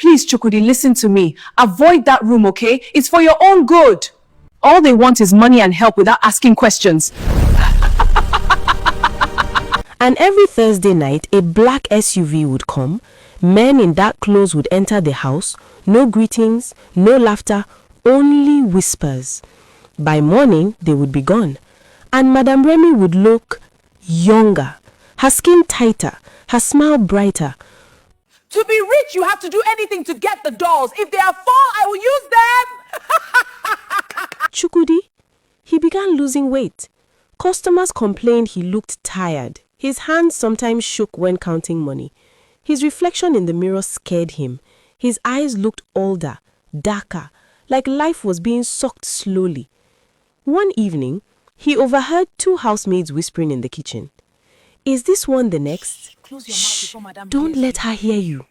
Please, Chukwudi, listen to me. Avoid that room, okay? It's for your own good. All they want is money and help without asking questions. And every Thursday night, a black SUV would come. Men in dark clothes would enter the house. No greetings, no laughter, only whispers. By morning, they would be gone. And Madame Remy would look younger, her skin tighter, her smile brighter. To be rich, you have to do anything to get the dolls. If they are full, I will use them. Chukwudi, he began losing weight. Customers complained he looked tired. His hands sometimes shook when counting money. His reflection in the mirror scared him. His eyes looked older, darker, like life was being sucked slowly. One evening, he overheard two housemaids whispering in the kitchen. Is this one the next? Shh, don't let her hear you.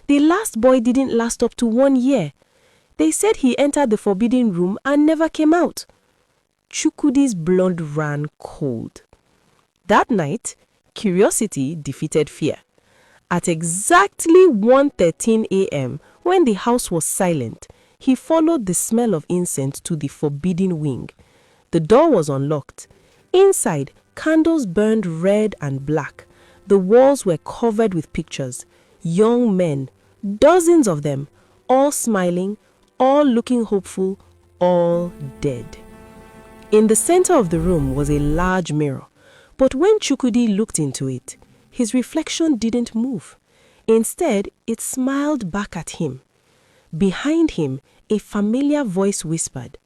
The last boy didn't last up to 1 year. They said he entered the forbidden room and never came out. Chukwudi's blood ran cold. That night, curiosity defeated fear. At exactly 1:13 a.m., when the house was silent, he followed the smell of incense to the forbidden wing. The door was unlocked. Inside, candles burned red and black. The walls were covered with pictures. Young men, dozens of them, all smiling, all looking hopeful, all dead. In the center of the room was a large mirror. But when Chukwudi looked into it, his reflection didn't move. Instead, it smiled back at him. Behind him, a familiar voice whispered,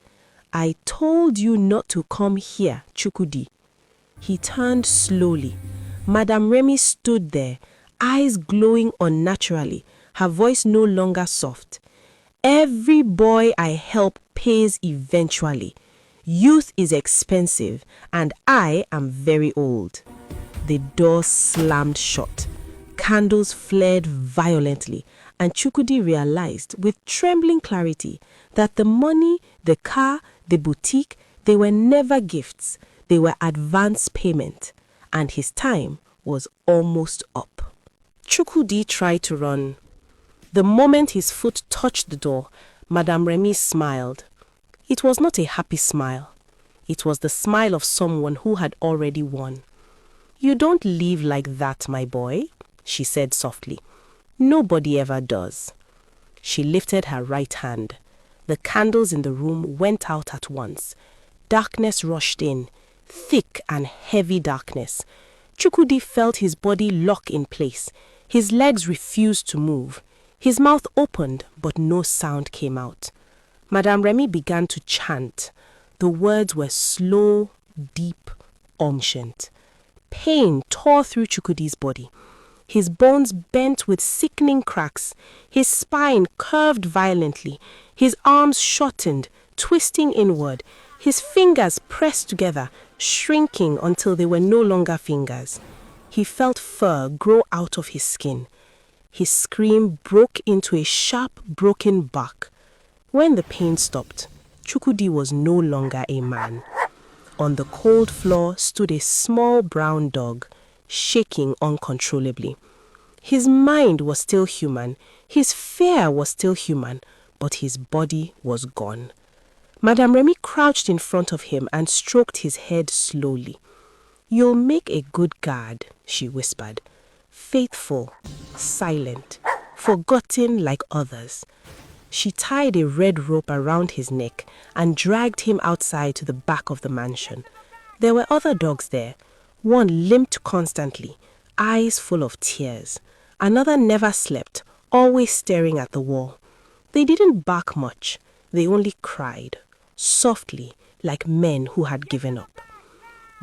I told you not to come here, Chukwudi. He turned slowly. Madame Remy stood there, eyes glowing unnaturally, her voice no longer soft. Every boy I help pays eventually. Youth is expensive, and I am very old. The door slammed shut. Candles flared violently, and Chukwudi realized with trembling clarity that the money, the car, the boutique, they were never gifts. They were advance payment, and his time was almost up. Chukwudi tried to run. The moment his foot touched the door, Madame Remy smiled. It was not a happy smile. It was the smile of someone who had already won. You don't live like that, my boy, she said softly. Nobody ever does. She lifted her right hand. The candles in the room went out at once. Darkness rushed in, thick and heavy darkness. Chukwudi felt his body lock in place. His legs refused to move. His mouth opened, but no sound came out. Madame Remy began to chant. The words were slow, deep, unctuous. Pain tore through Chukwudi's body. His bones bent with sickening cracks. His spine curved violently. His arms shortened, twisting inward. His fingers pressed together, shrinking until they were no longer fingers. He felt fur grow out of his skin. His scream broke into a sharp, broken bark. When the pain stopped, Chukwudi was no longer a man. On the cold floor stood a small brown dog, shaking uncontrollably. His mind was still human, his fear was still human, but his body was gone. Madame Remy crouched in front of him and stroked his head slowly. You'll make a good guard, she whispered. Faithful, silent, forgotten like others. She tied a red rope around his neck and dragged him outside to the back of the mansion. There were other dogs there. One limped constantly, eyes full of tears. Another never slept, always staring at the wall. They didn't bark much. They only cried, softly, like men who had given up.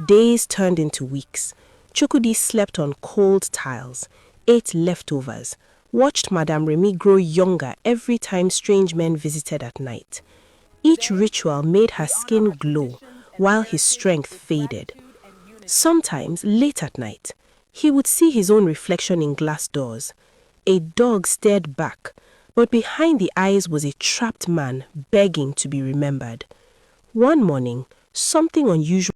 Days turned into weeks. Chukwudi slept on cold tiles, ate leftovers, watched Madame Remy grow younger every time strange men visited at night. Each ritual made her skin glow while his strength faded. Sometimes, late at night, he would see his own reflection in glass doors. A dog stared back, but behind the eyes was a trapped man begging to be remembered. One morning, something unusual